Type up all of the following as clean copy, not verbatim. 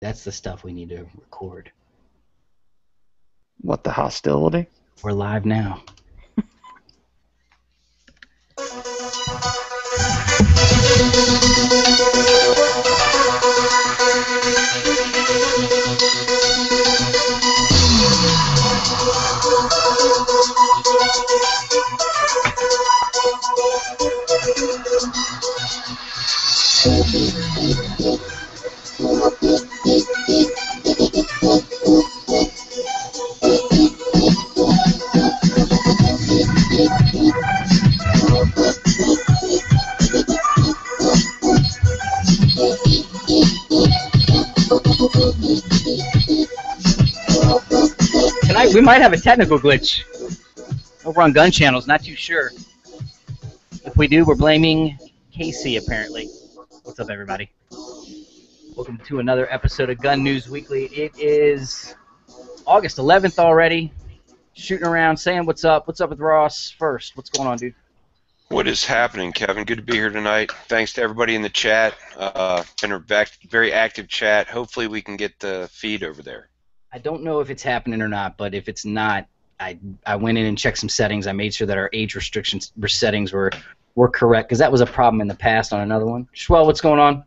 That's the stuff we need to record. What, the hostility? We're live now. Tonight we might have a technical glitch over on Gun Channels, not too sure. If we do, we're blaming Casey, apparently. What's up, everybody? Welcome to another episode of Gun News Weekly. It is August 11th already. Shooting around, saying what's up. What's up with Ross first? What's going on, dude? What is happening, Kevin? Good to be here tonight. Thanks to everybody in the chat. Been a very active chat. Hopefully we can get the feed over there. I don't know if it's happening or not, but if it's not, I went in and checked some settings. I made sure that our age restrictions settings were correct, because that was a problem in the past on another one. Schwell, what's going on?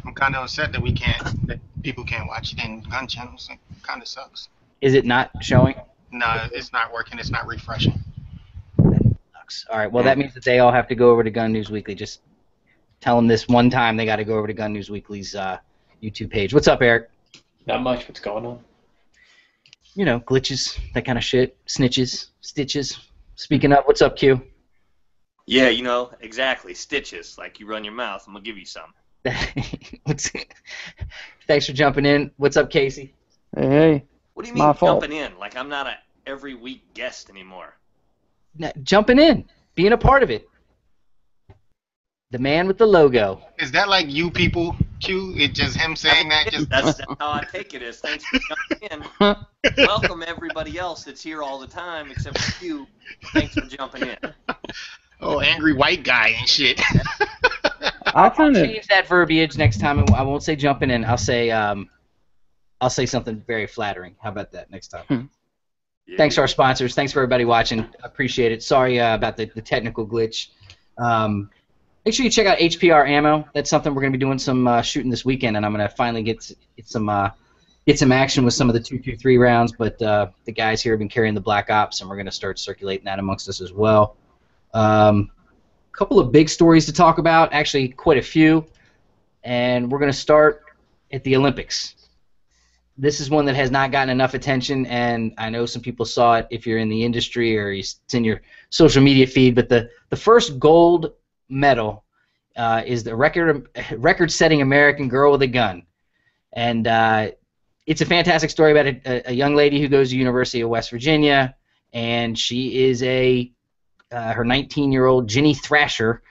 I'm kind of upset that that people can't watch it in gun channels. It kind of sucks. Is it not showing? No, it's not working. It's not refreshing. That sucks. All right, well, that means that they all have to go over to Gun News Weekly. Just tell them this one time they got to go over to Gun News Weekly's YouTube page. What's up, Eric? Not much. What's going on? You know, glitches, that kind of shit, snitches, stitches. Speaking of, what's up, Q? Yeah, you know, exactly. Stitches. Like you run your mouth, I'm going to give you some. Thanks for jumping in. What's up, Casey? Hey. What do you mean jumping in? Like I'm not a every week guest anymore. Jumping in. Being a part of it. The man with the logo. Is that like you people, Q? It's just him saying that? That's how I take it is. Thanks for jumping in. Welcome everybody else that's here all the time except for you. Thanks for jumping in. Oh, angry white guy and shit. I'll change that verbiage next time. I won't say jumping in. I'll say something very flattering. How about that next time? Yeah. Thanks to our sponsors. Thanks for everybody watching. I appreciate it. Sorry about the technical glitch. Make sure you check out HPR Ammo. That's something we're going to be doing some shooting this weekend, and I'm going to finally get some action with some of the 223 rounds. But the guys here have been carrying the Black Ops, and we're going to start circulating that amongst us as well. Couple of big stories to talk about, actually quite a few, and we're going to start at the Olympics. This is one that has not gotten enough attention, and I know some people saw it if you're in the industry or it's in your social media feed, but the first gold medal is the record-setting American girl with a gun. And it's a fantastic story about a young lady who goes to University of West Virginia, and she is her 19-year-old Ginny Thrasher.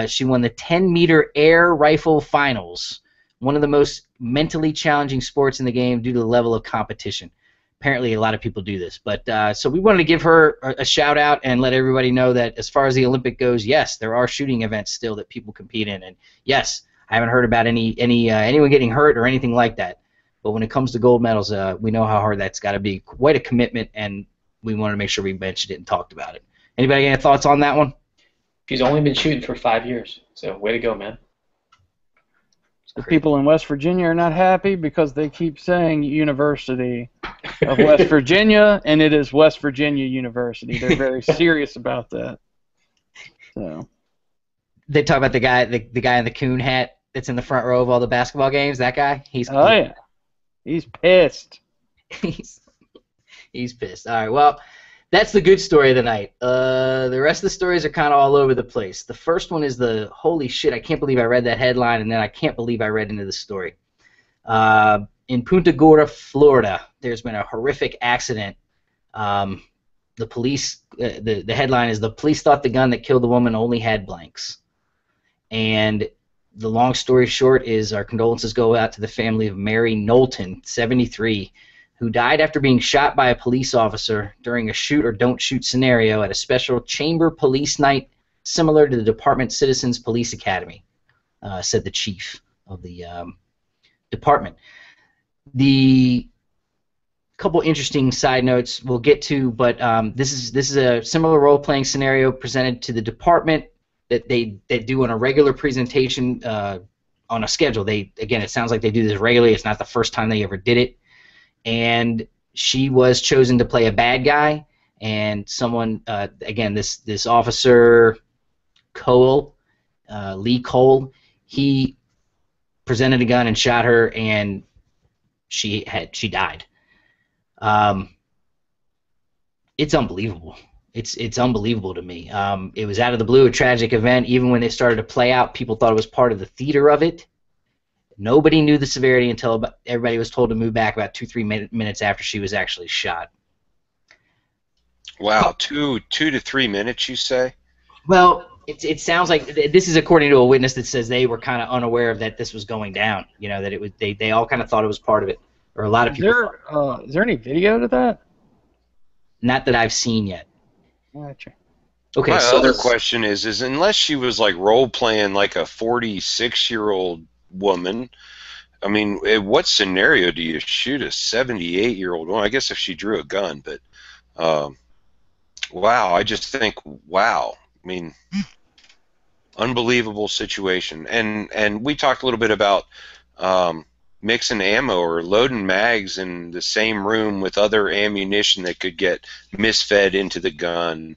She won the 10-meter air rifle finals, one of the most mentally challenging sports in the game due to the level of competition. Apparently, a lot of people do this. But so we wanted to give her a shout-out and let everybody know that as far as the Olympic goes, yes, there are shooting events still that people compete in. And, yes, I haven't heard about anyone getting hurt or anything like that. But when it comes to gold medals, we know how hard that's got to be. Quite a commitment, and we wanted to make sure we mentioned it and talked about it. Anybody got any thoughts on that one? She's only been shooting for 5 years, so way to go, man. The people in West Virginia are not happy because they keep saying University of West Virginia, and it is West Virginia University. They're very serious about that. So they talk about the guy in the coon hat that's in the front row of all the basketball games. That guy, yeah, he's pissed. he's pissed. All right, well. That's the good story of the night. The rest of the stories are kind of all over the place. The first one is the holy shit, I can't believe I read that headline, and then I can't believe I read into the story. In Punta Gorda, Florida, there's been a horrific accident. The police, the headline is, the police thought the gun that killed the woman only had blanks. And the long story short is our condolences go out to the family of Mary Knowlton, 73, who died after being shot by a police officer during a shoot-or-don't-shoot scenario at a special chamber police night similar to the Department Citizens Police Academy. said the chief of the department. The couple interesting side notes we'll get to, but this is a similar role-playing scenario presented to the department that they do on a regular presentation on a schedule. Again, it sounds like they do this regularly. It's not the first time they ever did it. And she was chosen to play a bad guy, and someone again, this officer Cole, Lee Cole, he presented a gun and shot her, and she died. It's unbelievable. It's unbelievable to me. It was out of the blue, a tragic event. Even when they started to play out, people thought it was part of the theater of it. Nobody knew the severity until everybody was told to move back about 2-3 minutes after she was actually shot. Wow, 2 to 3 minutes, you say? Well, it sounds like this is according to a witness that says they were kind of unaware of that this was going down. You know, that it was they all kind of thought it was part of it, or a lot of people. Is there any video to that? Not that I've seen yet. Gotcha. Okay, My so other question is unless she was like role playing like a 46-year-old woman, I mean, in what scenario do you shoot a 78-year-old woman? I guess if she drew a gun, but wow, I just think, wow. I mean, unbelievable situation. And we talked a little bit about mixing ammo or loading mags in the same room with other ammunition that could get misfed into the gun.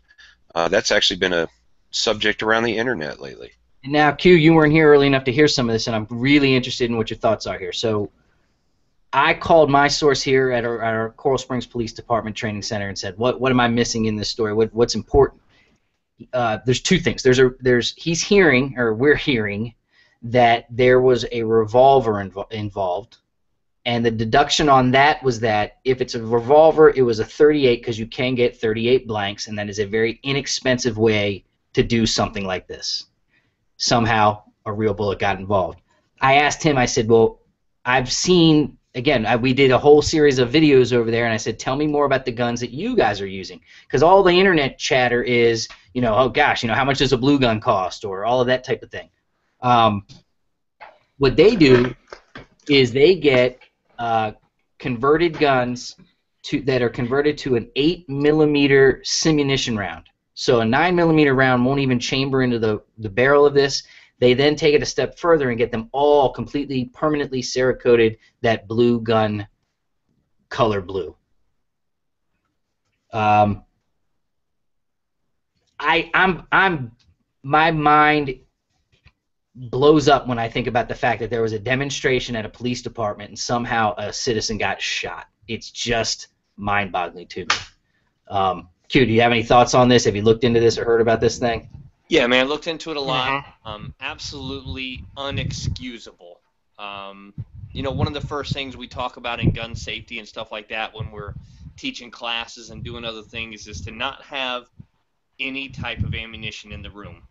That's actually been a subject around the internet lately. now, Q, you weren't here early enough to hear some of this, and I'm really interested in what your thoughts are here. So I called my source here at our Coral Springs Police Department Training Center and said, what am I missing in this story? What's important? There's two things. He's hearing, or we're hearing, that there was a revolver involved, and the deduction on that was that if it's a revolver, it was a 38 because you can get 38 blanks, and that is a very inexpensive way to do something like this. Somehow a real bullet got involved. I asked him, I said, well, I've seen, again, we did a whole series of videos over there, and I said, tell me more about the guns that you guys are using. Because all the internet chatter is, you know, oh gosh, you know, how much does a blue gun cost, or all of that type of thing. What they do is they get converted guns that are converted to an 8mm simunition round. So a 9mm round won't even chamber into the barrel of this. They then take it a step further and get them all completely, permanently Cerakoted that blue gun color blue. My mind blows up when I think about the fact that there was a demonstration at a police department and somehow a citizen got shot. It's just mind-boggling to me. Q, do you have any thoughts on this? Have you looked into this or heard about this thing? Yeah, man, I looked into it a lot. Absolutely unexcusable. You know, one of the first things we talk about in gun safety and stuff like that when we're teaching classes and doing other things is to not have any type of ammunition in the room.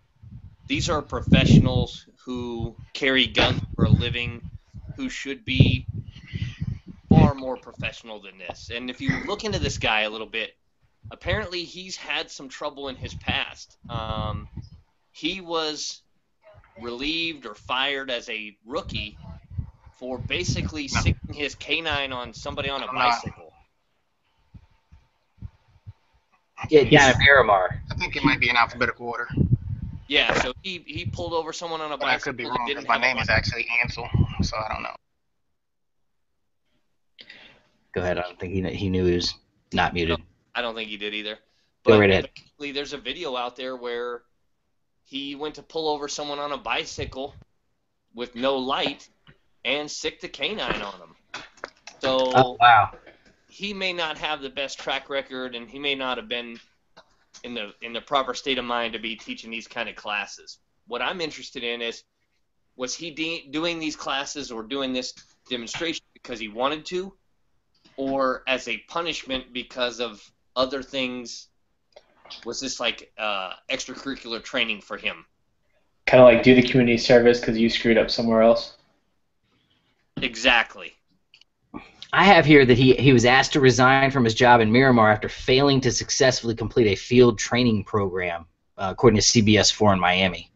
These are professionals who carry guns for a living, who should be far more professional than this. And if you look into this guy a little bit, apparently he's had some trouble in his past. He was relieved or fired as a rookie for basically sticking his canine on somebody on a bicycle. Yeah, down at Miramar. I think it might be in alphabetical order. Yeah, so he pulled over someone on a But I bicycle. could be wrong because my name is actually Ansel, so I don't know. Go ahead. I don't think he knew he was not muted. I don't think he did either. Go But right ahead. basically, there's a video out there where he went to pull over someone on a bicycle with no light and sicked the canine on him. So Oh, wow. he may not have the best track record, and he may not have been in the proper state of mind to be teaching these kind of classes. What I'm interested in is, was he doing these classes or doing this demonstration because he wanted to, or as a punishment because of other things? Was this like extracurricular training for him? Kind of like do the community service because you screwed up somewhere else. Exactly. I have here that he was asked to resign from his job in Miramar after failing to successfully complete a field training program, according to CBS 4 in Miami.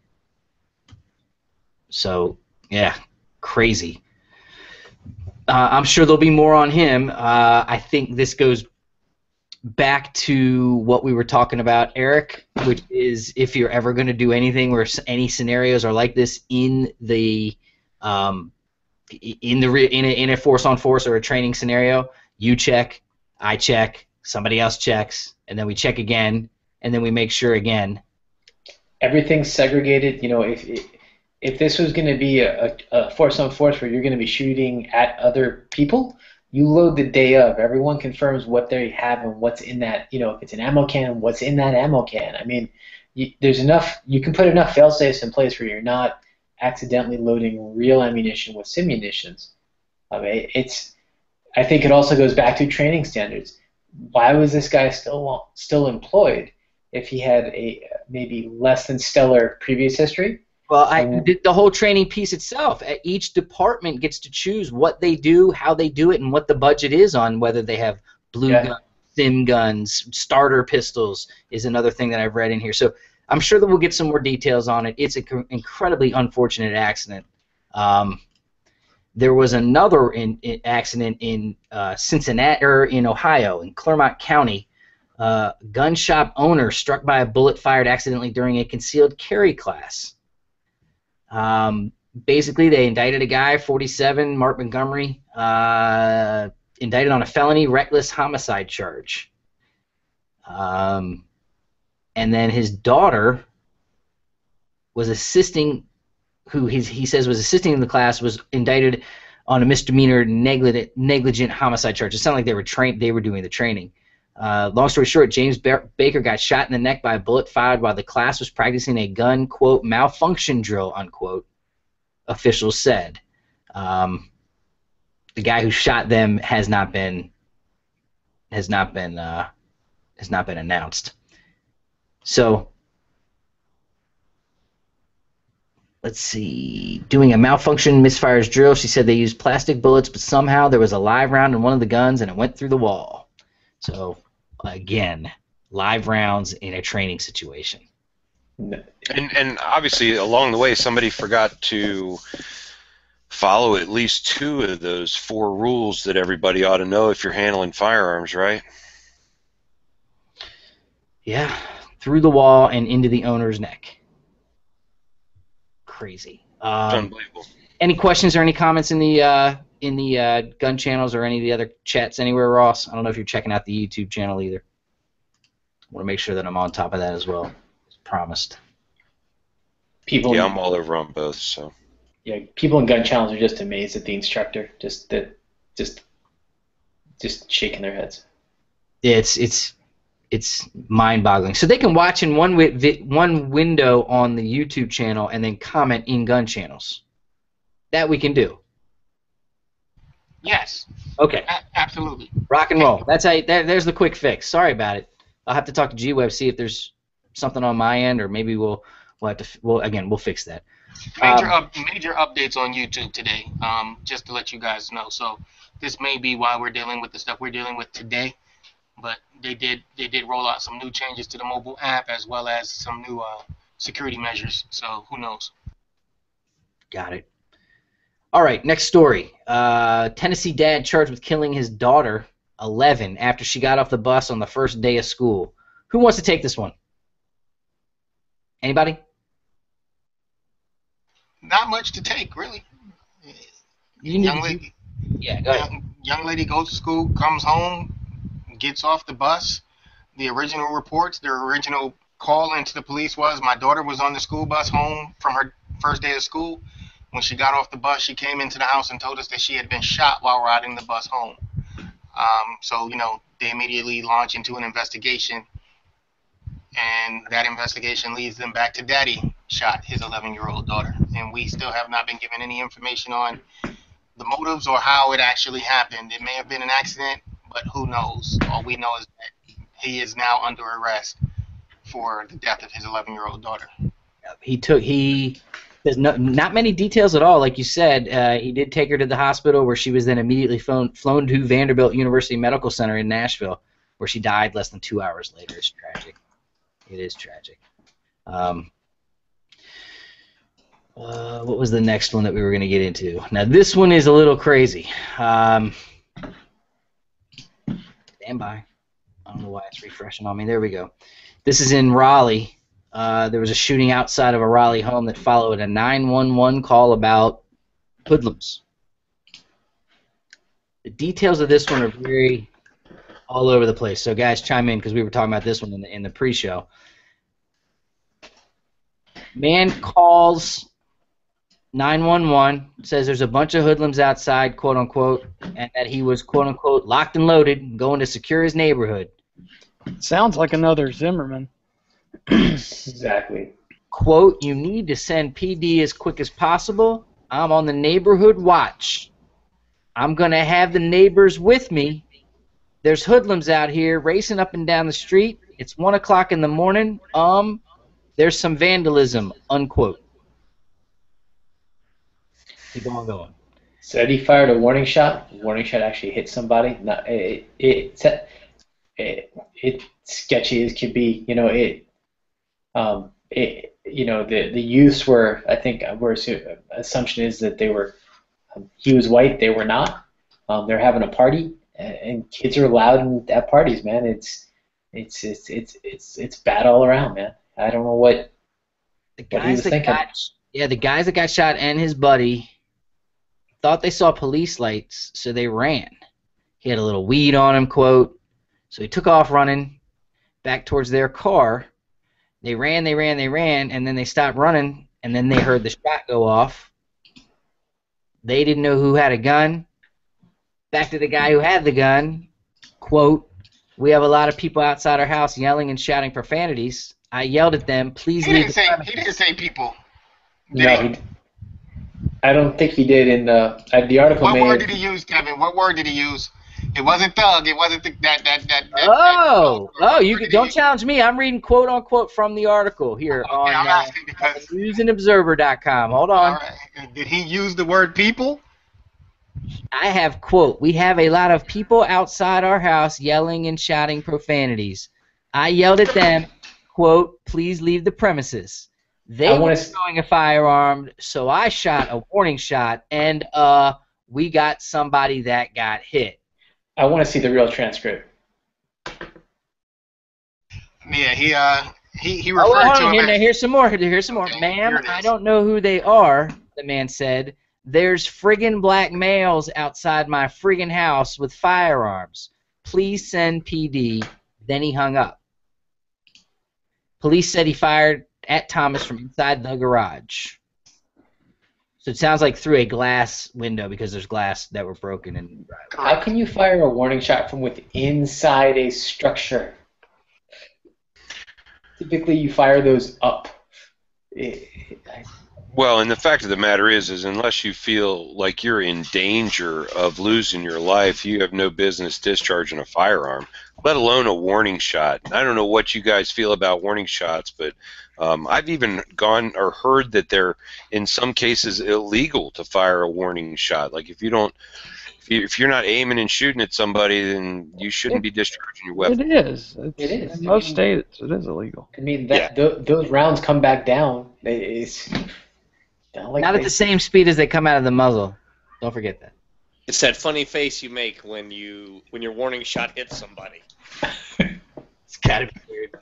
So yeah, crazy. I'm sure there'll be more on him. I think this goes back to what we were talking about, Eric, which is if you're ever going to do anything where any scenarios are like this in a force on force or a training scenario, you check, I check, somebody else checks, and then we check again, and then we make sure again. Everything's segregated. You know, if this was going to be a force on force where you're going to be shooting at other people, you load the day of. Everyone confirms what they have and what's in that. You know, if it's an ammo can, what's in that ammo can. I mean, there's enough. You can put enough fail safes in place where you're not accidentally loading real ammunition with simunitions. I mean, I think it also goes back to training standards. Why was this guy still employed if he had a maybe less than stellar previous history? Well, the whole training piece itself, each department gets to choose what they do, how they do it, and what the budget is on whether they have blue guns, sim guns, starter pistols is another thing that I've read in here. So I'm sure that we'll get some more details on it. It's an incredibly unfortunate accident. There was another accident in Cincinnati, or in Ohio, in Clermont County. Gun shop owner struck by a bullet fired accidentally during a concealed carry class. Basically, they indicted a guy, 47, Mark Montgomery, indicted on a felony reckless homicide charge. And then his daughter was assisting, who he says was assisting in the class, was indicted on a misdemeanor negligent homicide charge. It sounded like they were doing the training. Long story short, James Baker got shot in the neck by a bullet fired while the class was practicing a gun, quote, malfunction drill, unquote, officials said. The guy who shot them has not been announced. So let's see. Doing a malfunction misfires drill. She said they used plastic bullets, but somehow there was a live round in one of the guns and it went through the wall. So again, live rounds in a training situation. And obviously along the way somebody forgot to follow at least 2 of those 4 rules that everybody ought to know if you're handling firearms, right? Yeah, through the wall and into the owner's neck. Crazy. Unbelievable. Any questions or any comments in the gun channels or any of the other chats anywhere, Ross? I don't know if you're checking out the YouTube channel either. I want to make sure that I'm on top of that as well, as promised. Yeah, I'm all over on both. So. Yeah, people in gun channels are just amazed at the instructor, just shaking their heads. Yeah, it's mind-boggling. So they can watch in one window on the YouTube channel and then comment in gun channels. That we can do. Yes. Okay. Absolutely. Rock and roll. That's how. There's the quick fix. Sorry about it. I'll have to talk to G-Web, see if there's something on my end, or maybe we'll have to. We'll fix that. Major updates on YouTube today. Just to let you guys know. So this may be why we're dealing with the stuff we're dealing with today, but they did roll out some new changes to the mobile app as well as some new security measures. So who knows? Got it. All right, next story. Tennessee dad charged with killing his daughter, 11, after she got off the bus on the first day of school. Who wants to take this one? Anybody? Not much to take, really. Young lady. Yeah, go ahead. Young lady goes to school, comes home, gets off the bus. The original reports, their original call into the police was, my daughter was on the school bus home from her first day of school. When she got off the bus, she came into the house and told us that she had been shot while riding the bus home. So, they immediately launch into an investigation, and that investigation leads them back to daddy shot his 11-year-old daughter. And we still have not been given any information on the motives or how it actually happened. It may have been an accident, but who knows? All we know is that he is now under arrest for the death of his 11-year-old daughter. There's not many details at all. Like you said, he did take her to the hospital, where she was then immediately flown to Vanderbilt University Medical Center in Nashville, where she died less than 2 hours later. It's tragic. It is tragic. What was the next one that we were going to get into? Now, this one is a little crazy. Stand by. I don't know why it's refreshing on me. There we go. This is in Raleigh. There was a shooting outside of a Raleigh home that followed a 911 call about hoodlums. The details of this one are very all over the place. So, guys, chime in because we were talking about this one in the pre-show. Man calls 911, says there's a bunch of hoodlums outside, quote unquote, and that he was, quote unquote, locked and loaded, going to secure his neighborhood. Sounds like another Zimmerman. Exactly. Quote, you need to send PD as quick as possible. I'm on the neighborhood watch. I'm going to have the neighbors with me. There's hoodlums out here racing up and down the street. It's 1 o'clock in the morning. There's some vandalism, unquote. Keep on going. Said he fired a warning shot. The warning shot actually hit somebody. No, it's sketchy as could be. The youths were. I think assumption is that they were. He was white. They were not. They're having a party, and kids are loud at parties. Man, it's bad all around, man. I don't know what he was thinking. The guys that got shot and his buddy thought they saw police lights, so they ran. He had a little weed on him, quote. So he took off running back towards their car. They ran, and then they stopped running, and then they heard the shot go off. They didn't know who had a gun. Back to the guy who had the gun, quote, we have a lot of people outside our house yelling and shouting profanities. I yelled at them, please leave the premises. He didn't say people. I don't think he did. In the article. What word did he use, Kevin? What word did he use? It wasn't thug. It wasn't Don't challenge me. I'm reading quote unquote from the article here on newsandobserver.com. Hold on. All right. Did he use the word people? I have quote. We have a lot of people outside our house yelling and shouting profanities. I yelled at them, quote, please leave the premises. They were throwing a firearm, so I shot a warning shot, and we got somebody that got hit. I want to see the real transcript. Yeah, he referred to him. Here's some more. Okay, ma'am, I don't know who they are, the man said. There's friggin' black males outside my friggin' house with firearms. Please send PD. Then he hung up. Police said he fired at Thomas from inside the garage. So it sounds like through a glass window because there's glass that were broken in the driveway. How can you fire a warning shot from inside a structure? Typically, you fire those up. Well, and the fact of the matter is unless you feel like you're in danger of losing your life, you have no business discharging a firearm, let alone a warning shot. I don't know what you guys feel about warning shots, but I've even gone or heard that they're in some cases illegal to fire a warning shot. Like if you're not aiming and shooting at somebody, then you shouldn't be discharging your weapon. It is. In most states, it is illegal. I mean, those rounds come back down. Not at the same speed as they come out of the muzzle. Don't forget that. It's that funny face you make when your warning shot hits somebody. It's gotta be weird.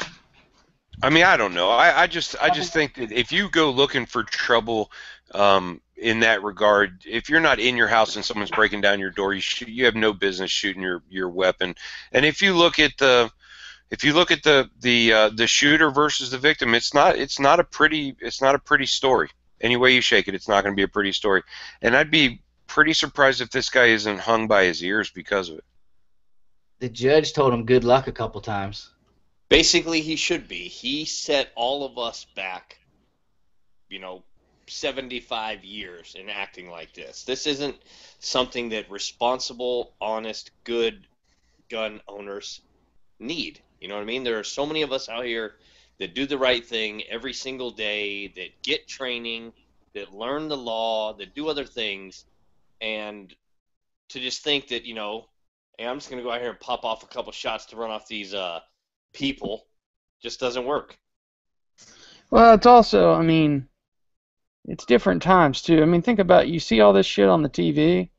I mean, I don't know. I just think that if you go looking for trouble in that regard, if you're not in your house and someone's breaking down your door, you have no business shooting your weapon. And if you look at the shooter versus the victim, it's not a pretty story. Any way you shake it, it's not going to be a pretty story. And I'd be pretty surprised if this guy isn't hung by his ears because of it. The judge told him good luck a couple times. Basically, he should be. He set all of us back, 75 years in acting like this. This isn't something that responsible, honest, good gun owners need. You know what I mean? There are so many of us out here that do the right thing every single day, that get training, that learn the law, that do other things, and to just think that, hey, I'm just going to go out here and pop off a couple shots to run off these people just doesn't work. Well, it's also, I mean, it's different times too. I mean, think about it. You see all this shit on the TV,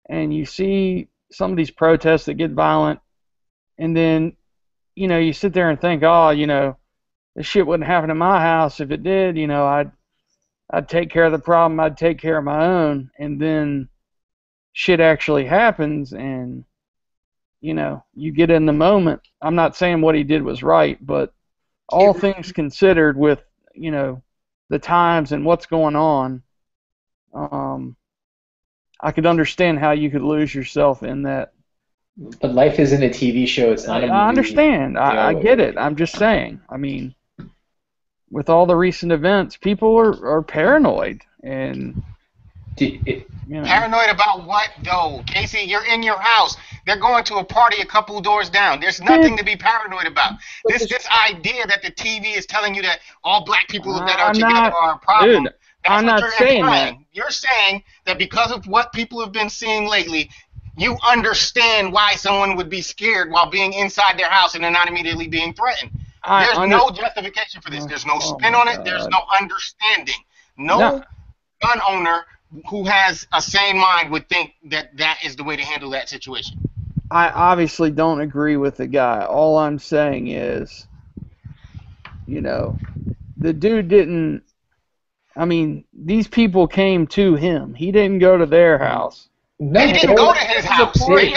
and you see some of these protests that get violent, and then you sit there and think, oh, this shit wouldn't happen in my house. If it did, I'd take care of the problem. I'd take care of my own, and then shit actually happens, and you get in the moment. I'm not saying what he did was right, but all things considered, with the times and what's going on, I could understand how you could lose yourself in that. But life isn't a TV show. It's not a movie. I understand. I get it. I'm just saying. I mean, with all the recent events, people are paranoid. And paranoid about what, though? Casey, you're in your house. They're going to a party a couple doors down. There's nothing to be paranoid about. This idea that the TV is telling you that all black people that are together are a problem. Dude, I'm not saying that. You're saying that because of what people have been seeing lately, you understand why someone would be scared while being inside their house and they're not immediately being threatened. There's no justification for this. There's no spin on it. There's no understanding. No gun owner who has a sane mind would think that that is the way to handle that situation. I obviously don't agree with the guy. All I'm saying is, the dude didn't. I mean, these people came to him. He didn't go to their house. No, they didn't go to his house. They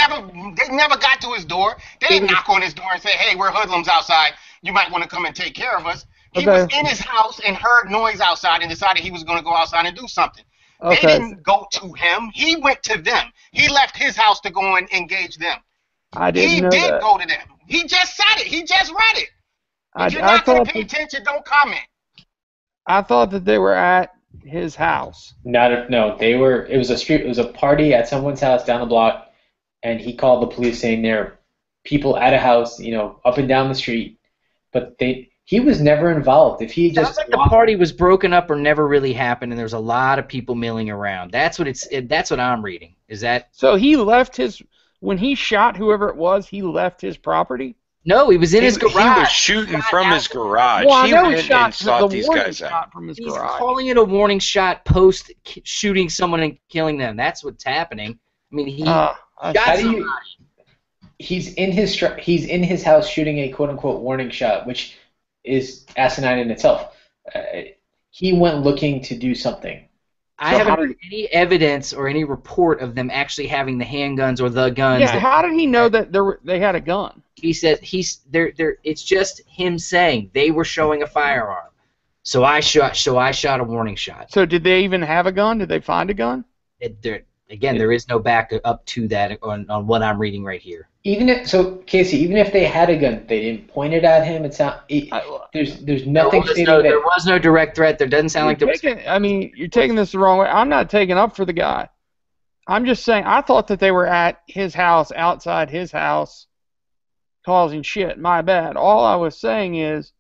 never got to his door. They didn't knock on his door and say, "Hey, we're hoodlums outside. You might want to come and take care of us." He was in his house and heard noise outside and decided he was going to go outside and do something. They didn't go to him. He went to them. He left his house to go and engage them. I didn't know that. He did go to them. He just said it. He just read it. If you're not going to pay attention, don't comment. I thought that they were at his house. No, they were. It was a street. It was a party at someone's house down the block, and he called the police saying there are people at a house, up and down the street. But he was never involved. If he just sounds like the party was broken up or never really happened, and there's a lot of people milling around. That's what I'm reading. Is that so? He left when he shot whoever it was. He left his property. No, he was in his garage. He was shooting from his garage. Well, he went and sought these guys out. He's calling it a warning shot post shooting someone and killing them. That's what's happening. I mean, he shot somebody. He's in his house shooting a quote unquote warning shot, which is asinine in itself. He went looking to do something. I haven't heard any evidence or any report of them actually having the handguns or the guns. Yeah, how did he know that they had a gun? He said it's just him saying they were showing a firearm. So I shot a warning shot. So did they even have a gun? Did they find a gun? There is no back up to that on what I'm reading right here. Casey, even if they had a gun, they didn't point it at him. There's nothing. There was no direct threat. There doesn't sound like there was. I mean, you're taking this the wrong way. I'm not taking up for the guy. I'm just saying I thought that they were at his house, outside his house, causing shit. My bad. All I was saying is,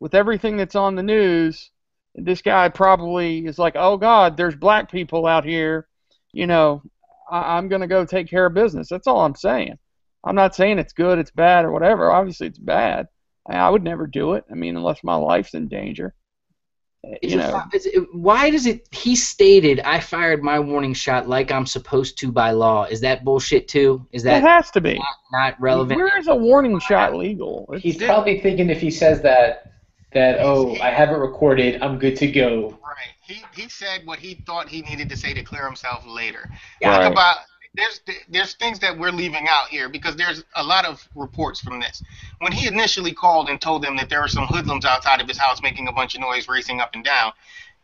with everything that's on the news, this guy probably is like, oh God, there's black people out here. I'm going to go take care of business. That's all I'm saying. I'm not saying it's good, it's bad, or whatever. Obviously, it's bad. I would never do it. I mean, unless my life's in danger. Why does it? He stated, "I fired my warning shot like I'm supposed to by law." Is that bullshit too? Is that? It has to be. Not relevant. Where is a warning shot legal? He's probably thinking if he says that I have it recorded, I'm good to go. Right. He said what he thought he needed to say to clear himself later. Right. Think about there's things that we're leaving out here because there's a lot of reports from this. When he initially called and told them that there were some hoodlums outside of his house making a bunch of noise, racing up and down,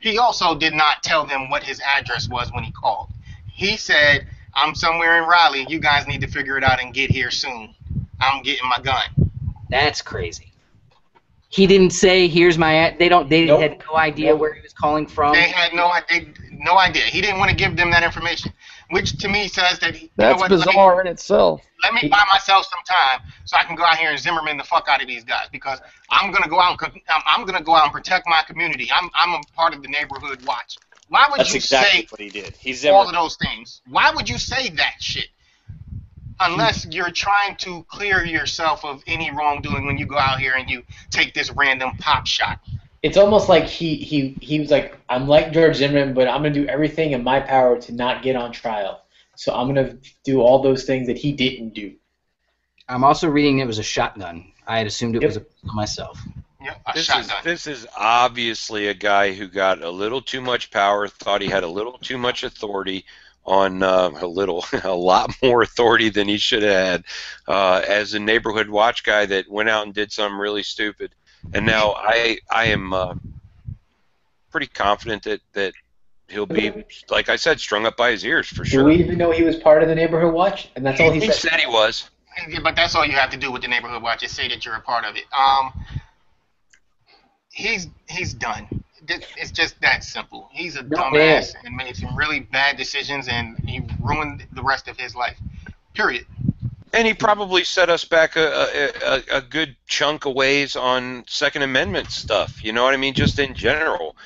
he also did not tell them what his address was when he called. He said, "I'm somewhere in Raleigh. You guys need to figure it out and get here soon. I'm getting my gun." That's crazy. He didn't say, "Here's my." They had no idea where he was calling from. They had no idea. He didn't want to give them that information, which to me says that that's bizarre in itself. Let me buy myself some time so I can go out here and Zimmerman the fuck out of these guys because I'm gonna go out and protect my community. I'm a part of the neighborhood watch. Why would you say what he did? all of those things? Why would you say that shit? Unless you're trying to clear yourself of any wrongdoing when you go out here and you take this random pop shot. It's almost like he was like, I'm like George Zimmerman, but I'm gonna do everything in my power to not get on trial. So I'm gonna do all those things that he didn't do. I'm also reading it was a shotgun. I had assumed it was a Yep. pistol myself. Yep, a This is shotgun. this is obviously a guy who got a little too much power, thought he had a little too much authority on a lot more authority than he should have had, as a neighborhood watch guy that went out and did something really stupid. And now I am pretty confident that he'll be, like I said, strung up by his ears for Do sure. we even know he was part of the neighborhood watch? And that's all he He said. said he was. Yeah, but that's all you have to do with the neighborhood watch is say that you're a part of it. He's done. It's just that simple. He's a dumbass and made some really bad decisions, and he ruined the rest of his life. Period. And he probably set us back a good chunk of ways on Second Amendment stuff. You know what I mean? Just in general,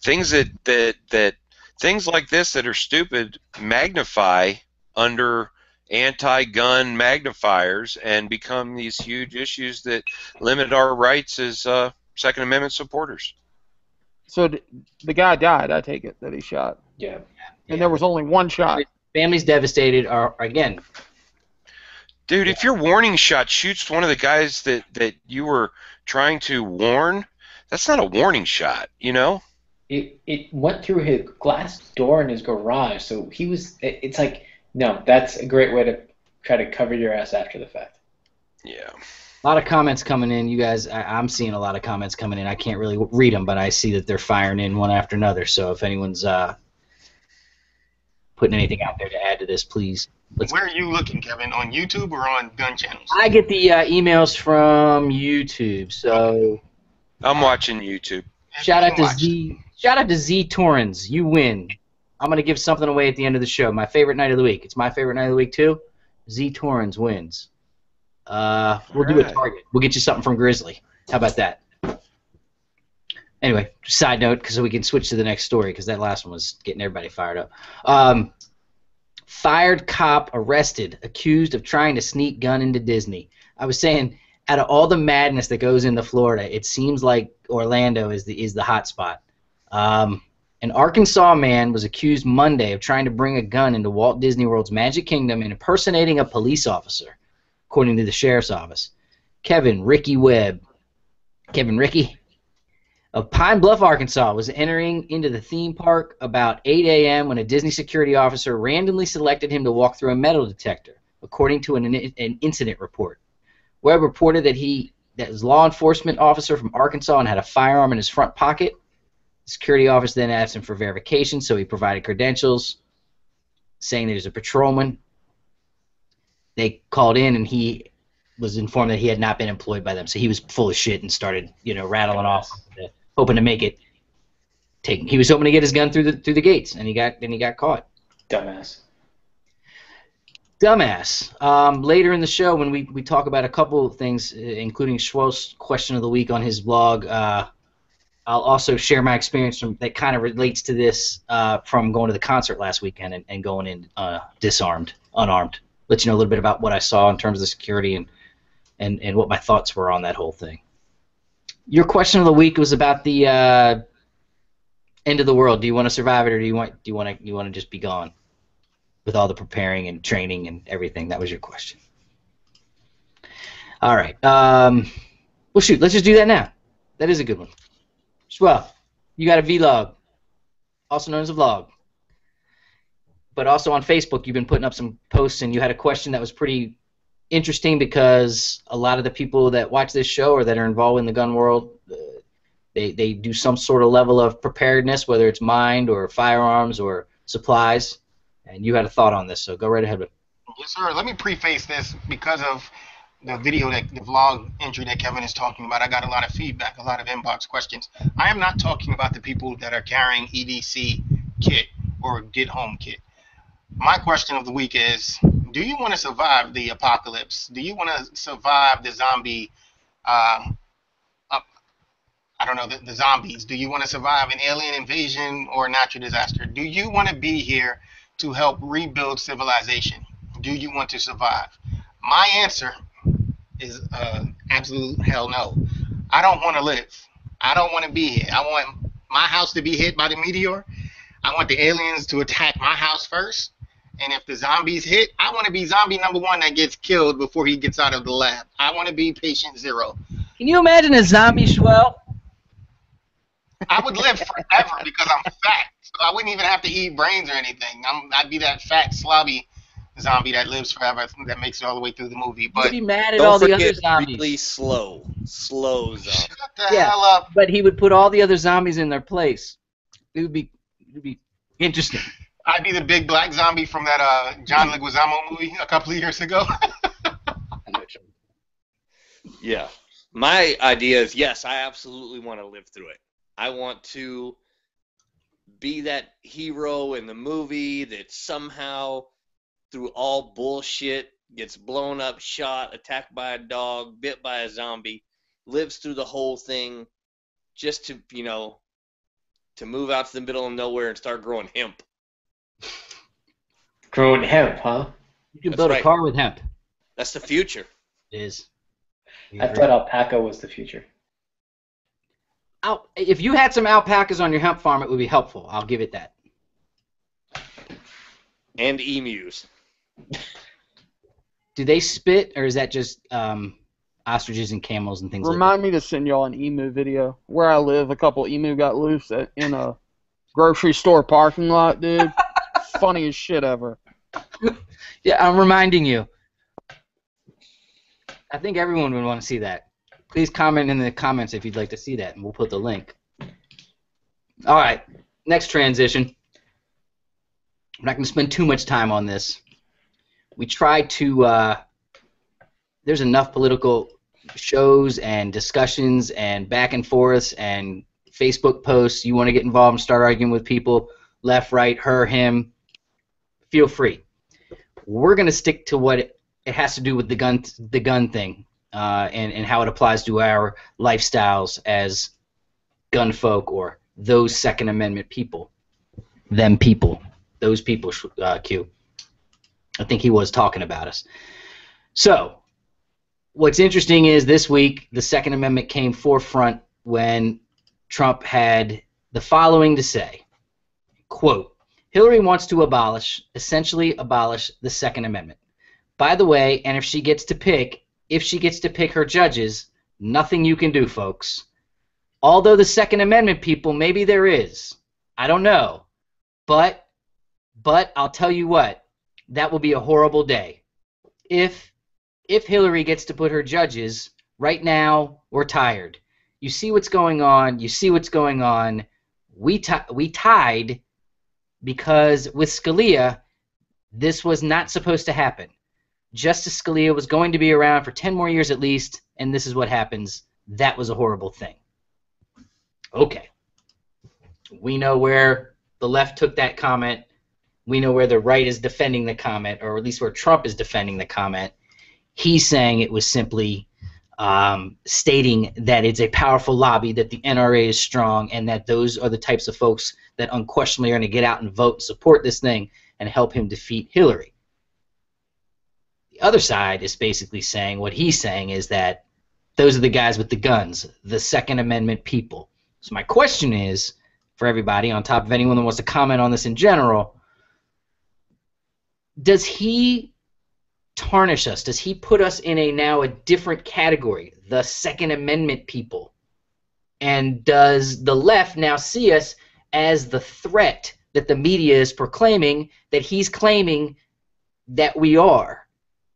things that things like this that are stupid magnify under anti-gun magnifiers and become these huge issues that limit our rights as Second Amendment supporters. So the guy died, I take it, that he shot. Yeah. And there was only one shot. Families devastated are, again, Dude, if your warning shot shoots one of the guys that you were trying to warn, that's not a warning shot, you know? It went through his glass door in his garage, so he was. It's like, no, that's a great way to try to cover your ass after the fact. Yeah. a lot of comments coming in. You guys, I'm seeing a lot of comments coming in. I can't really read them, but I see that they're firing in one after another. So if anyone's putting anything out there to add to this, please. Where are you looking, Kevin? On YouTube or on gun channels? I get the emails from YouTube, so I'm watching YouTube. shout out to Z Torrens. You win. I'm gonna give something away at the end of the show. My favorite night of the week. It's my favorite night of the week too. Z Torrens wins. We'll do a target. We'll get you something from Grizzly. How about that? Anyway, side note, because we can switch to the next story, because that last one was getting everybody fired up. Fired cop arrested, accused of trying to sneak gun into Disney. I was saying, out of all the madness that goes into Florida, it seems like Orlando is the hot spot. An Arkansas man was accused Monday of trying to bring a gun into Walt Disney World's Magic Kingdom and impersonating a police officer, according to the sheriff's office. Kevin Ricky of Pine Bluff, Arkansas, was entering into the theme park about 8 a.m. when a Disney security officer randomly selected him to walk through a metal detector, according to an incident report. Webb reported that was a law enforcement officer from Arkansas and had a firearm in his front pocket. The security officer then asked him for verification, so he provided credentials, saying that he was a patrolman. They called in, and he was informed that he had not been employed by them, so he was full of shit and started, rattling off, hoping to make it. He was hoping to get his gun through the gates, and he got caught. Dumbass. Later in the show, when we talk about a couple of things, including Schwolf's question of the week on his blog, I'll also share my experience that kind of relates to this from going to the concert last weekend and going in unarmed. Let you know a little bit about what I saw in terms of security and what my thoughts were on that whole thing. Your question of the week was about the end of the world. Do you want to survive it, or do you want to just be gone with all the preparing and training and everything? That was your question. All right. Well, shoot. Let's just do that now. That is a good one. Well, you got a vlog, also known as a vlog. But also on Facebook, you've been putting up some posts, and you had a question that was pretty interesting because a lot of the people that watch this show or that are involved in the gun world, they do some sort of level of preparedness, whether it's mind or firearms or supplies. And you had a thought on this, so go right ahead. Yes, sir. Let me preface this because of the vlog entry that Kevin is talking about. I got a lot of feedback, a lot of inbox questions. I am not talking about the people that are carrying EDC kit or get home kit. My question of the week is, do you want to survive the apocalypse? Do you want to survive the zombie, the zombies? Do you want to survive an alien invasion or a natural disaster? Do you want to be here to help rebuild civilization? Do you want to survive? My answer is absolute hell no. I don't want to live. I don't want to be here. I want my house to be hit by the meteor. I want the aliens to attack my house first. And if the zombies hit, I want to be zombie number one that gets killed before he gets out of the lab. I want to be patient zero. Can you imagine a zombie Schwell? I would live forever because I'm fat. So I wouldn't even have to eat brains or anything. I'd be that fat, slobby zombie that lives forever, that makes it all the way through the movie. You'd But be mad at Don't all the forget other zombies. really slow zombie. shut the Yeah. hell up. But he would put all the other zombies in their place. It would be interesting. I'd be the big black zombie from that John Leguizamo movie a couple of years ago. Yeah. My idea is, yes, I absolutely want to live through it. I want to be that hero in the movie that somehow, through all bullshit, gets blown up, shot, attacked by a dog, bit by a zombie, lives through the whole thing just to, to move out to the middle of nowhere and start growing hemp. Growing hemp, huh? You can That's build a right. car with hemp. That's the future. It is. I thought alpaca was the future. If you had some alpacas on your hemp farm, it would be helpful. I'll give it that. And emus. Do they spit, or is that just ostriches and camels and things like Remind me to send y'all an emu video. Where I live, a couple emu got loose in a grocery store parking lot, dude. Funniest shit ever. that? Yeah, I'm reminding you. I think everyone would want to see that. Please comment in the comments if you'd like to see that, and we'll put the link. All right, next transition. I'm not going to spend too much time on this. We tried to, there's enough political shows and discussions and back and forths and Facebook posts. You want to get involved and start arguing with people, left, right, her, him, feel free. We're going to stick to what it has to do with the gun thing and how it applies to our lifestyles as gun folk or those Second Amendment people. Them people. Those people, Q. I think he was talking about us. So, what's interesting is this week the Second Amendment came forefront when Trump had the following to say, quote, Hillary wants to essentially abolish the Second Amendment. By the way, and if she gets to pick her judges, nothing you can do, folks. Although the Second Amendment people, maybe there is. I don't know. But I'll tell you what, that will be a horrible day. If Hillary gets to put her judges, right now we're tired. You see what's going on. We tied because with Scalia, this was not supposed to happen. Justice Scalia was going to be around for 10 more years at least, and this is what happens. That was a horrible thing. Okay. We know where the left took that comment. We know where the right is defending the comment, or at least where Trump is defending the comment. He's saying it was simply stating that it's a powerful lobby, that the NRA is strong, and that those are the types of folks that unquestionably are going to get out and vote and support this thing and help him defeat Hillary. The other side is basically saying what he's saying is that those are the guys with the guns, the Second Amendment people. So my question is, for everybody, on top of anyone that wants to comment on this in general, does he tarnish us? Does he put us in now a different category, the Second Amendment people? And does the left now see us as the threat that the media is proclaiming, that he's claiming that we are?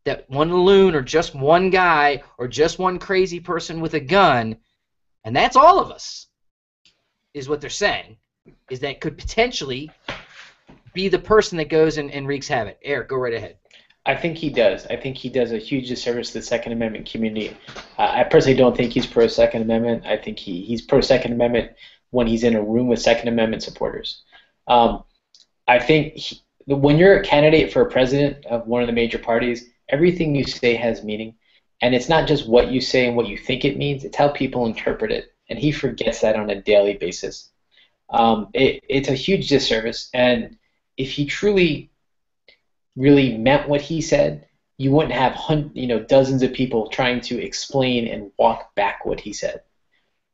That one loon or just one guy or just one crazy person with a gun, and that's all of us, is what they're saying, is that could potentially be the person that goes and wreaks havoc. Eric, go right ahead. I think he does. I think he does a huge disservice to the Second Amendment community. I personally don't think he's pro-Second Amendment. I think he's pro-Second Amendment when he's in a room with Second Amendment supporters. I think when you're a candidate for a president of one of the major parties, everything you say has meaning. And it's not just what you say and what you think it means, it's how people interpret it. And he forgets that on a daily basis. It's a huge disservice. And if he truly really meant what he said, you wouldn't have dozens of people trying to explain and walk back what he said.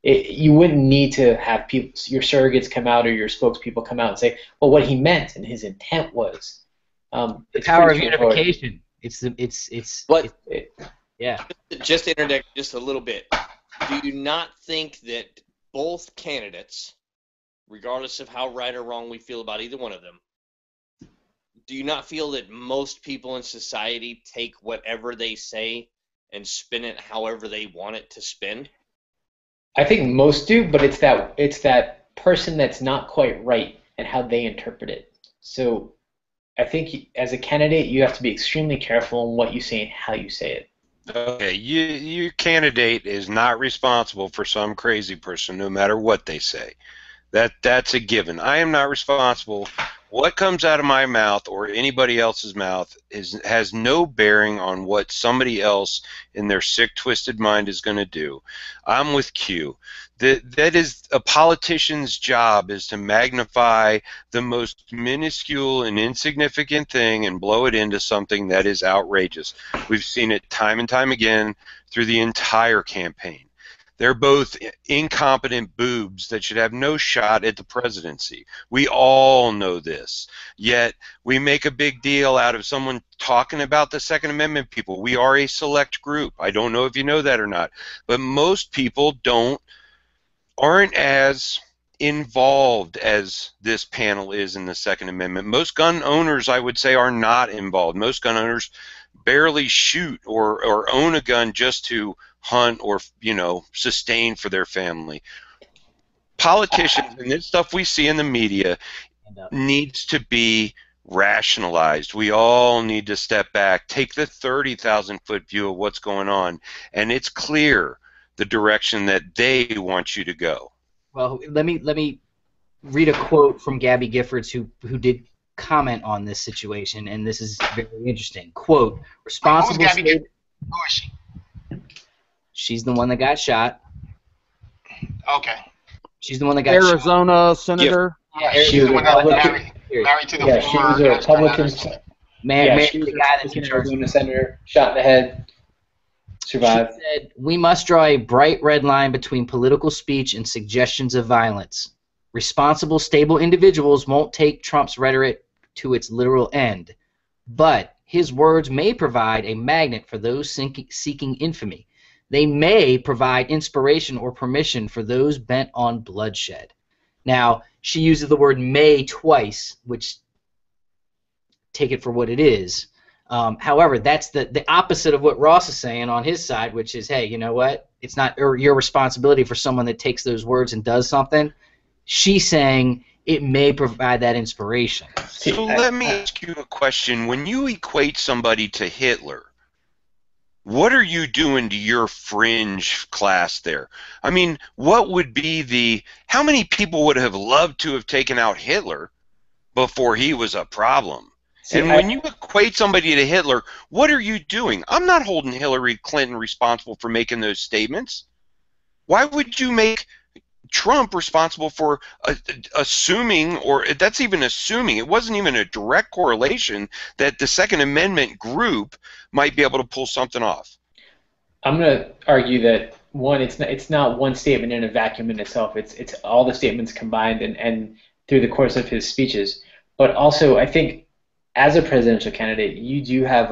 You wouldn't need to have people, your surrogates come out or your spokespeople come out and say, well, what he meant and his intent was. The It's power pretty of straightforward. unification. It's But yeah. just to interject just a little bit, do you not think that both candidates, regardless of how right or wrong we feel about either one of them, do you not feel that most people in society take whatever they say and spin it however they want it to spin? I think most do, but it's that person that's not quite right and how they interpret it. So I think as a candidate, you have to be extremely careful in what you say and how you say it. Okay, your candidate is not responsible for some crazy person, no matter what they say. That's a given. I am not responsible. What comes out of my mouth or anybody else's mouth has no bearing on what somebody else in their sick, twisted mind is going to do. I'm with Q. That is a politician's job, is to magnify the most minuscule and insignificant thing and blow it into something that is outrageous. We've seen it time and time again through the entire campaign. They're both incompetent boobs that should have no shot at the presidency. We all know this. Yet we make a big deal out of someone talking about the Second Amendment people. We are a select group. I don't know if you know that or not. But most people aren't as involved as this panel is in the Second Amendment. Most gun owners, I would say, are not involved. Most gun owners barely shoot or own a gun just to hunt or, sustain for their family. Politicians and this stuff we see in the media needs to be rationalized. We all need to step back, take the 30,000-foot view of what's going on, and it's clear the direction that they want you to go. Well, let me read a quote from Gabby Giffords, who did comment on this situation, and this is very interesting. Quote, responsible Who's Gabby state... Who is she? She's the one that got shot. Okay. She's the one that got shot. Arizona senator. Yeah, She was the a one that was Republican. married to the Yeah, she former was a Republican. Married She was the a guy that's in Republican charge. Arizona senator, shot in the head, survived. She said, we must draw a bright red line between political speech and suggestions of violence. Responsible, stable individuals won't take Trump's rhetoric to its literal end, but his words may provide a magnet for those seeking infamy. They may provide inspiration or permission for those bent on bloodshed. Now, she uses the word may twice, which take it for what it is. However, that's the opposite of what Ross is saying on his side, which is, hey, you know what? It's not your responsibility for someone that takes those words and does something. She's saying it may provide that inspiration. So let me ask you a question. When you equate somebody to Hitler, what are you doing to your fringe class there? I mean, what would be how many people would have loved to have taken out Hitler before he was a problem? And when you equate somebody to Hitler, what are you doing? I'm not holding Hillary Clinton responsible for making those statements. Why would you make Trump responsible for assuming, or that's even assuming, it wasn't even a direct correlation that the Second Amendment group might be able to pull something off? I'm going to argue that one, it's not one statement in a vacuum in itself. It's all the statements combined and through the course of his speeches. But also, I think as a presidential candidate, you do have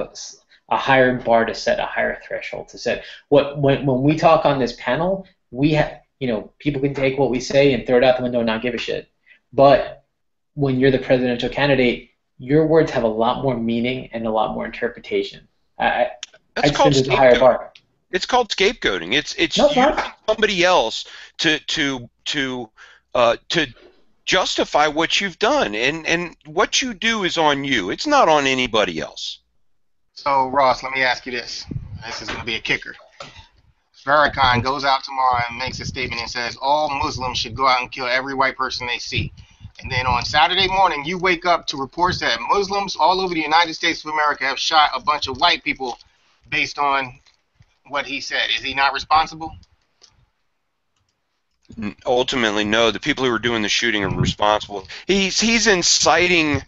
a higher bar to set, a higher threshold to set. When we talk on this panel, we have, people can take what we say and throw it out the window and not give a shit. But when you're the presidential candidate, your words have a lot more meaning and a lot more interpretation. I That's just called think there's a higher scapegoating. bar. It's called scapegoating. It's No, using somebody else to justify what you've done, and what you do is on you. It's not on anybody else. So, Ross, let me ask you this. This is going to be a kicker. Farrakhan goes out tomorrow and makes a statement and says all Muslims should go out and kill every white person they see. And then on Saturday morning, you wake up to reports that Muslims all over the United States of America have shot a bunch of white people based on what he said. Is he not responsible? Ultimately, no. The people who are doing the shooting are responsible. He's inciting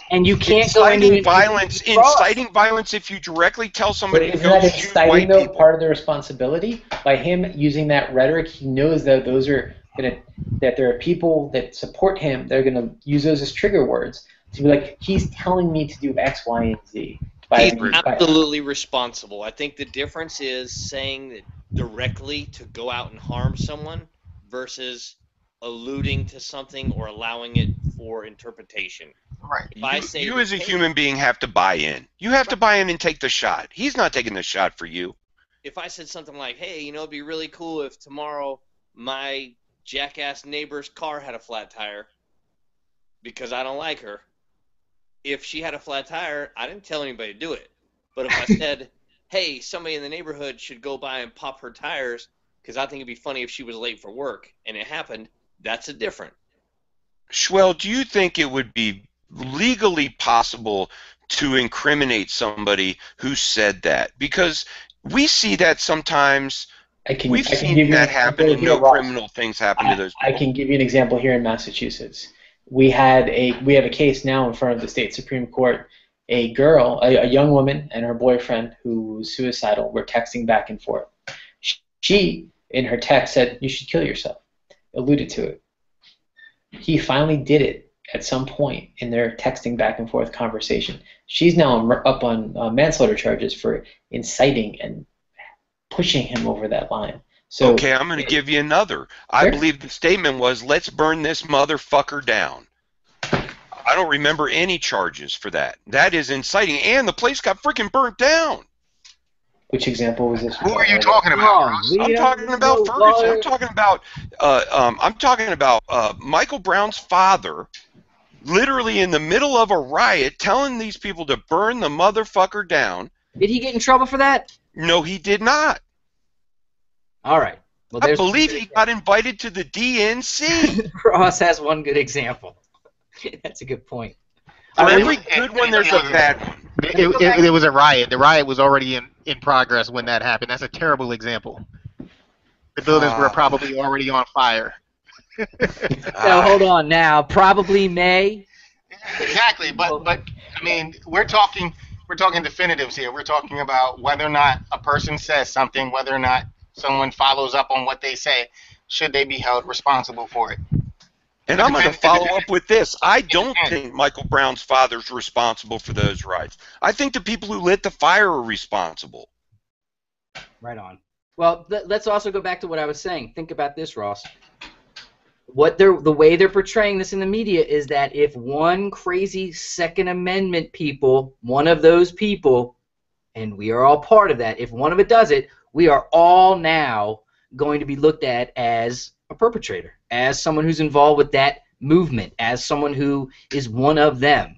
And you can't go into inciting violence. If you directly tell But somebody to isn't go that shoot inciting, white though, people, part of the responsibility? By him using that rhetoric, he knows that those are that there are people that support him. They're gonna use those as trigger words to be like, he's telling me to do X, Y, and Z. He's absolutely responsible. I think the difference is saying that directly to go out and harm someone versus alluding to something or allowing it for interpretation. Right. If I say you as a hey, human being have to buy in. You have to buy in and take the shot. He's not taking the shot for you. if I said something like, hey, it'd be really cool if tomorrow my jackass neighbor's car had a flat tire because I don't like her. If she had a flat tire, I didn't tell anybody to do it. But if I said, hey, somebody in the neighborhood should go by and pop her tires because I think it'd be funny if she was late for work, and it happened, that's a different. Schwell, do you think it would be legally possible to incriminate somebody who said that? Because we see that sometimes. We've seen that happen, and no criminal things happen to those people. I can give you an example here in Massachusetts. We have a case now in front of the state Supreme Court. A girl, a young woman, and her boyfriend who was suicidal were texting back and forth. She, in her text, said, "You should kill yourself," alluded to it. He finally did it at some point in their texting back and forth conversation. She's now up on manslaughter charges for inciting and pushing him over that line. So, okay, I'm going to give you another. I believe the statement was, let's burn this motherfucker down. I don't remember any charges for that. That is inciting, and the place got freaking burnt down. Which example was this? Who are you talking about, Ross? I'm talking about Ferguson. I'm talking about Michael Brown's father, literally in the middle of a riot, telling these people to burn the motherfucker down. Did he get in trouble for that? No, he did not. All right. Well, I believe he got invited to the DNC. Ross has one good example. That's a good point. For every good one, there's a bad one. It was a riot. The riot was already in progress when that happened. That's a terrible example. The buildings were probably already on fire. So hold on now. Probably May. Exactly, but I mean, we're talking definitives here. We're talking about whether or not a person says something, whether or not someone follows up on what they say, should they be held responsible for it? And I'm going to follow up with this. I don't think Michael Brown's father's responsible for those riots. I think the people who lit the fire are responsible. Right on. Well, let's also go back to what I was saying. Think about this, Ross. The way they're portraying this in the media is that if one crazy Second Amendment people, one of those people, and we are all part of that, if one of it does it, we are all now going to be looked at as a perpetrator, as someone who's involved with that movement, as someone who is one of them.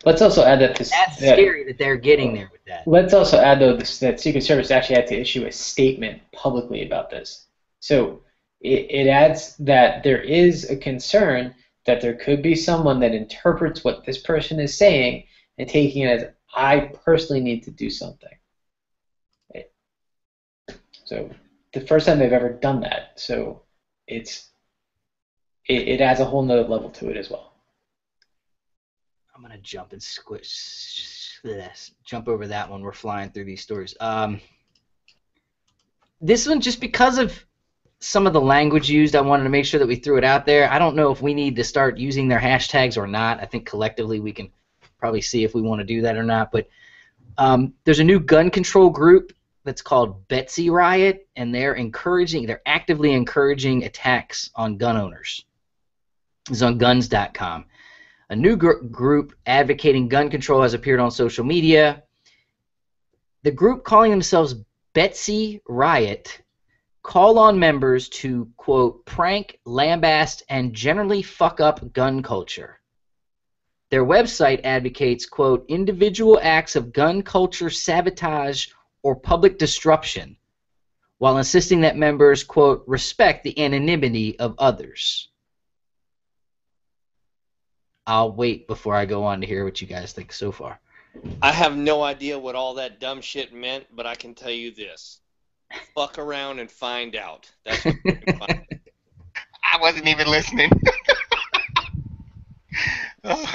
Let's also add that that's scary that they're getting there with that. Let's also add, though, that Secret Service actually had to issue a statement publicly about this. So it adds that there is a concern that there could be someone that interprets what this person is saying and taking it as, I personally need to do something. So the first time they've ever done that. So it adds a whole nother level to it as well. I'm gonna jump and jump over that one. We're flying through these stories. This one, just because of some of the language used, I wanted to make sure that we threw it out there. I don't know if we need to start using their hashtags or not. I think collectively we can probably see if we want to do that or not. But there's a new gun control group that's called Betsy Riot, and they're actively encouraging attacks on gun owners. It's on guns.com. A new group advocating gun control has appeared on social media. The group, calling themselves Betsy Riot, call on members to, quote, prank, lambaste, and generally fuck up gun culture. Their website advocates, quote, individual acts of gun culture sabotage or public disruption, while insisting that members, quote, respect the anonymity of others. I'll wait before I go on to hear what you guys think so far. I have no idea what all that dumb shit meant, but I can tell you this. Fuck around and find out. That's what you can find. I wasn't even listening.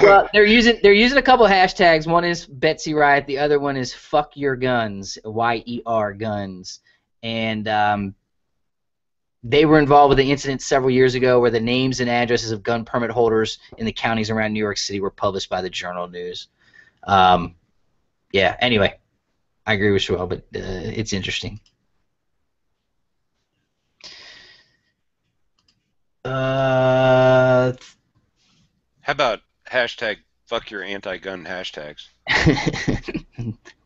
Well, they're using a couple hashtags. One is Betsy Riot. The other one is Fuck Your Guns, YER guns, and they were involved with an incident several years ago where the names and addresses of gun permit holders in the counties around New York City were published by the Journal News. Yeah. Anyway, I agree with Joel, but it's interesting. How about hashtag fuck your anti-gun hashtags?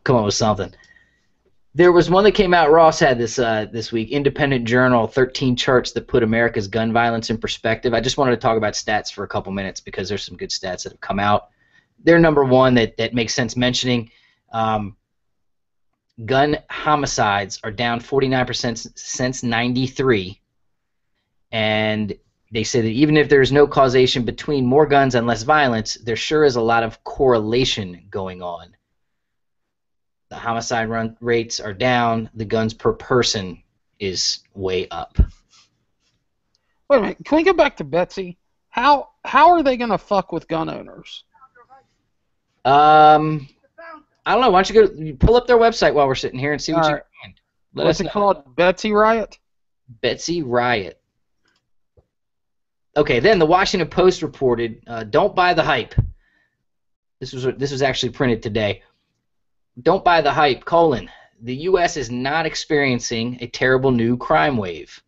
Come on with something. There was one that came out. Ross had this week. Independent Journal, 13 charts that put America's gun violence in perspective. I just wanted to talk about stats for a couple minutes because there's some good stats that have come out. They're number one that makes sense mentioning. Gun homicides are down 49% since '93, and they say that even if there's no causation between more guns and less violence, there sure is a lot of correlation going on. The homicide rates are down. The guns per person is way up. Wait a minute. Can we go back to Betsy? How are they going to fuck with gun owners? I don't know. Why don't you pull up their website while we're sitting here and see what you can find. What's it called? Betsy Riot? Betsy Riot. Okay, then the Washington Post reported, don't buy the hype. This was actually printed today. Don't buy the hype, : the U.S. is not experiencing a terrible new crime wave.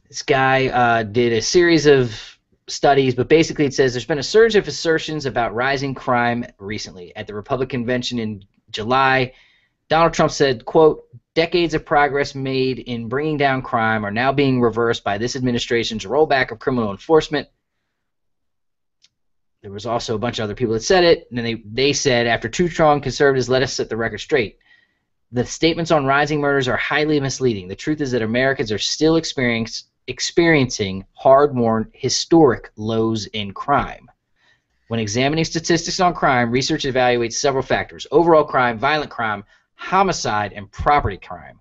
This guy did a series of studies, but basically it says there's been a surge of assertions about rising crime recently. At the Republican convention in July, Donald Trump said, quote, decades of progress made in bringing down crime are now being reversed by this administration's rollback of criminal enforcement. There was also a bunch of other people that said it, and then they said, after two strong conservatives let us set the record straight. The statements on rising murders are highly misleading. The truth is that Americans are still experiencing hard-won historic lows in crime. When examining statistics on crime, research evaluates several factors: overall crime, violent crime, homicide, and property crime.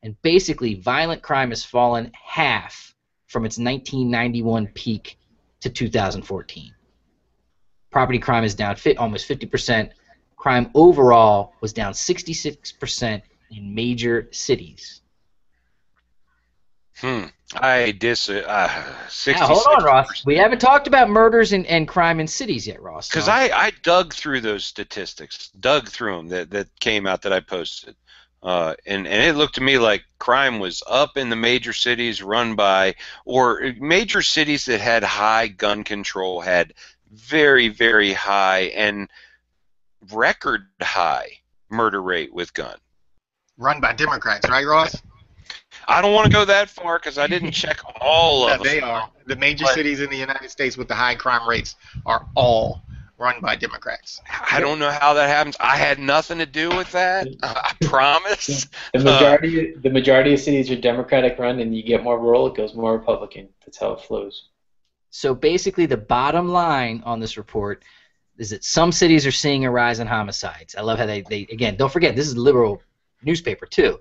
And basically, violent crime has fallen half from its 1991 peak to 2014. Property crime is down almost 50%. Crime overall was down 66% in major cities. I 66%. Now, hold on, Ross. We haven't talked about murders and crime in cities yet, Ross. Because I dug through those statistics, them that came out that I posted. And it looked to me like crime was up in the major cities or major cities that had high gun control had very, very high and record high murder rate with gun. Run by Democrats, right, Ross? I don't want to go that far because I didn't check all of them. They are. The major cities in the United States with the high crime rates are all run by Democrats. I don't know how that happens. I had nothing to do with that. I promise. The majority of cities are Democratic run, and you get more rural, it goes more Republican. That's how it flows. So basically, the bottom line on this report is that some cities are seeing a rise in homicides. I love how they again, don't forget, this is a liberal newspaper too.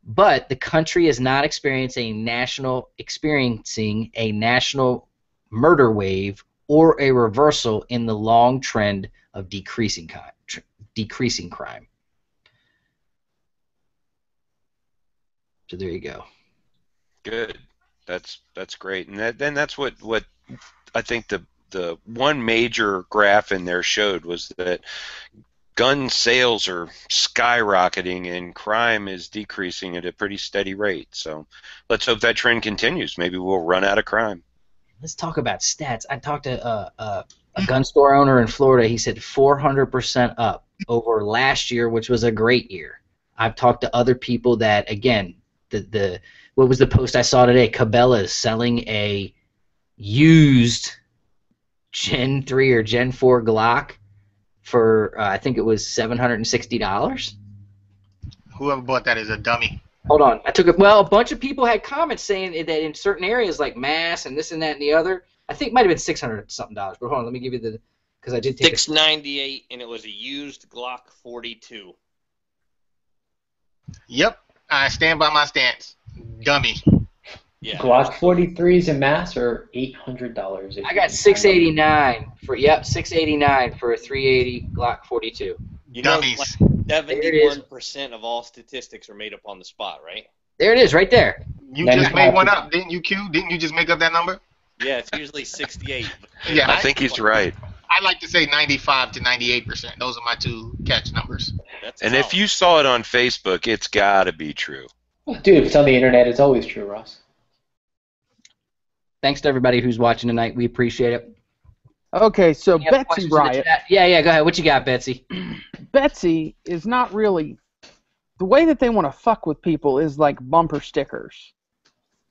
But the country is not experiencing a national murder wave or a reversal in the long trend of decreasing crime. So there you go. Good. That's great. And then that's what I think the one major graph in there showed was that gun sales are skyrocketing and crime is decreasing at a pretty steady rate. So let's hope that trend continues. Maybe we'll run out of crime. Let's talk about stats. I talked to a gun store owner in Florida. He said 400% up over last year, which was a great year. I've talked to other people that, again, what was the post I saw today? Cabela is selling a used Gen 3 or Gen 4 Glock for I think it was $760. Whoever bought that is a dummy. Hold on, a bunch of people had comments saying that in certain areas like Mass and this and that and the other, I think it might have been $600 something. But hold on, let me give you because I did take $698, and it was a used Glock 42. Yep, I stand by my stance. Dummy. Yeah. Glock 43s in mass are $800. I got 689 for $689 for a 380 Glock 42. You know, like Dummies. 71% of all statistics are made up on the spot, right? There it is, right there. You just made 95%. one up, didn't you, Q? Didn't you just make up that number? Yeah, it's usually 68. Yeah, I think he's right. I like to say 95 to 98%. Those are my two catch numbers. That's And if you saw it on Facebook, it's got to be true. Dude, if it's on the internet, it's always true, Ross. Thanks to everybody who's watching tonight. We appreciate it. Okay, so Any other Betsy questions in the Riot. chat? Yeah, go ahead. What you got, Betsy? Betsy is not really the way that they want to fuck with people is like bumper stickers,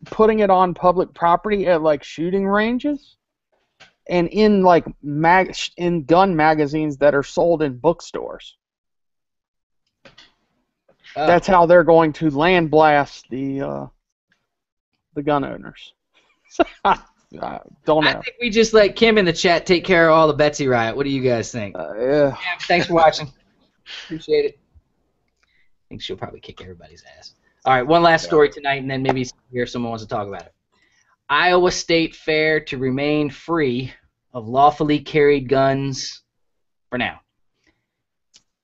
putting it on public property at like shooting ranges, and in like in gun magazines that are sold in bookstores. That's how they're going to land blast the gun owners. I don't know. I think we just let Kim in the chat take care of all the Betsy Riot. What do you guys think? Yeah. Thanks for watching. Appreciate it. I think she'll probably kick everybody's ass. All right, one last story tonight, and then maybe here someone wants to talk about it. Iowa State Fair to remain free of lawfully carried guns for now.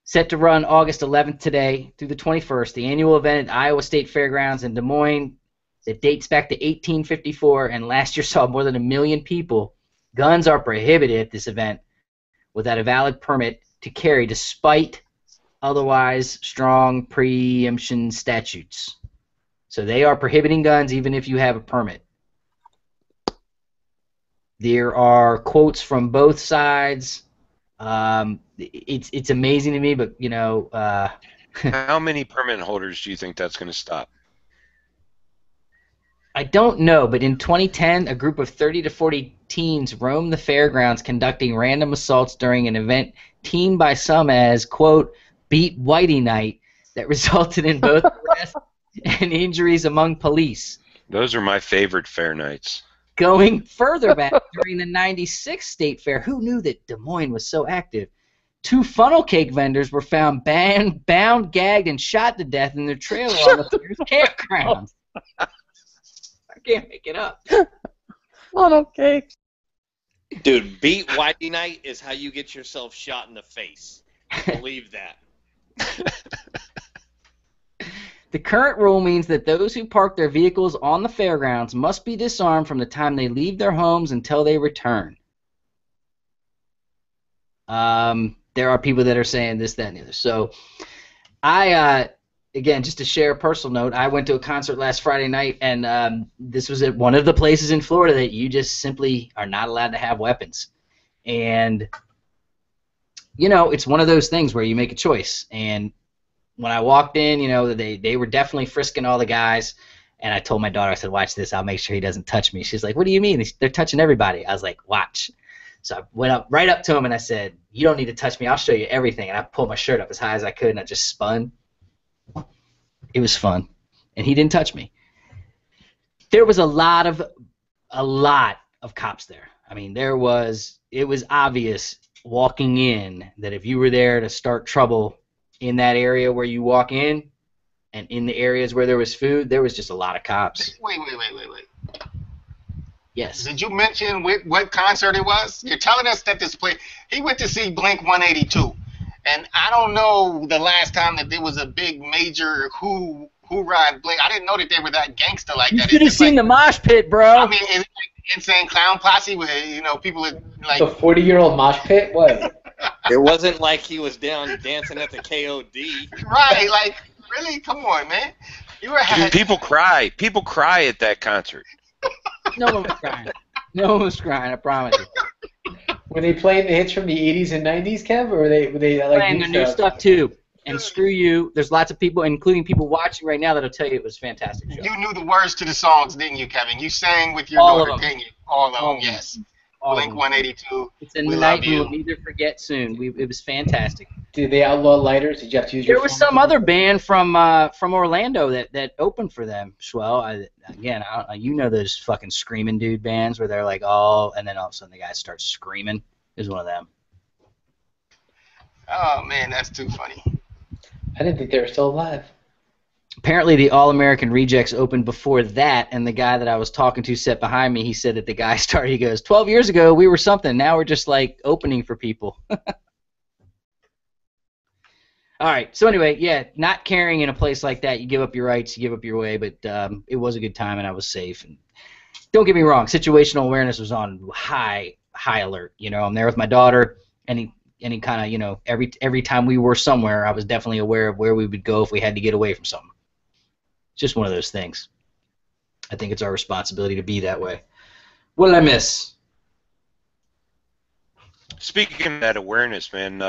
Set to run August 11th today through the 21st, the annual event at Iowa State Fairgrounds in Des Moines that dates back to 1854 and last year saw more than 1 million people. Guns are prohibited at this event without a valid permit to carry despite otherwise strong preemption statutes. So they are prohibiting guns even if you have a permit. There are quotes from both sides. It's amazing to me, but you know. How many permit holders do you think that's going to stop? I don't know, but in 2010, a group of 30 to 40 teens roamed the fairgrounds conducting random assaults during an event deemed by some as, quote, beat Whitey night that resulted in both arrests and injuries among police. Those are my favorite fair nights. Going further back, during the 96 State Fair, who knew that Des Moines was so active? 2 funnel cake vendors were found bound, gagged, and shot to death in their trailer on the fair's campground. I can't make it up. Funnel cake. Dude, beat Whitey night is how you get yourself shot in the face. Believe that. The current rule means that those who park their vehicles on the fairgrounds must be disarmed from the time they leave their homes until they return. There are people that are saying this, that, and the other. So, again, just to share a personal note, I went to a concert last Friday night, and this was at one of the places in Florida that you just simply are not allowed to have weapons. And, you know, it's one of those things where you make a choice. And when I walked in, you know, they were definitely frisking all the guys. And I told my daughter, I said, watch this. I'll make sure he doesn't touch me. She's like, what do you mean? They're touching everybody. I was like, watch. So I went right up to him, and I said, you don't need to touch me. I'll show you everything. And I pulled my shirt up as high as I could, and I just spun. It was fun. And he didn't touch me. There was a lot of cops there. I mean, it was obvious walking in that if you were there to start trouble in that area where you walk in and in the areas where there was food, there was just a lot of cops. Wait. Yes. Did you mention what concert it was? You're telling us that this place, he went to see Blink 182. And I don't know the last time that there was a big major hoorah Blink. I didn't know that they were that gangster like You that. should have seen the mosh pit, bro. I mean, it's like Insane Clown Posse where, you know, people are like... The 40-year-old mosh pit? What? It wasn't like he was down dancing at the KOD. Right, like, really? Come on, man. Dude, people cry. People cry at that concert. No one was crying. No one was crying, I promise you. Were they playing the hits from the 80s and 90s, Kev? Or were they like Playing the new stuff, too. And screw you. There's lots of people, including people watching right now, that'll tell you it was a fantastic show. You knew the words to the songs, didn't you, Kevin? You sang with your All of daughter, them. didn't you? All of them, yes. Blink 182. It's a We night love we you. will neither forget soon. It was fantastic. Did they outlaw lighters? Did you have to use your There was phone? some other band from Orlando that opened for them. Swell. You know those fucking screaming dude bands where they're like and then all of a sudden the guys start screaming. It was one of them. Oh, man, that's too funny. I didn't think they were still alive. Apparently, the All-American Rejects opened before that, and the guy that I was talking to sat behind me. He said that the guy started, he goes, 12 years ago, we were something. Now we're just, like, opening for people. All right. So anyway, yeah, not caring in a place like that, you give up your rights, you give up your way, but it was a good time, and I was safe. And don't get me wrong, situational awareness was on high alert. You know, I'm there with my daughter. Any kind of, you know, every time we were somewhere, I was definitely aware of where we would go if we had to get away from something. Just one of those things. I think it's our responsibility to be that way. What did I miss? Speaking of that awareness, man,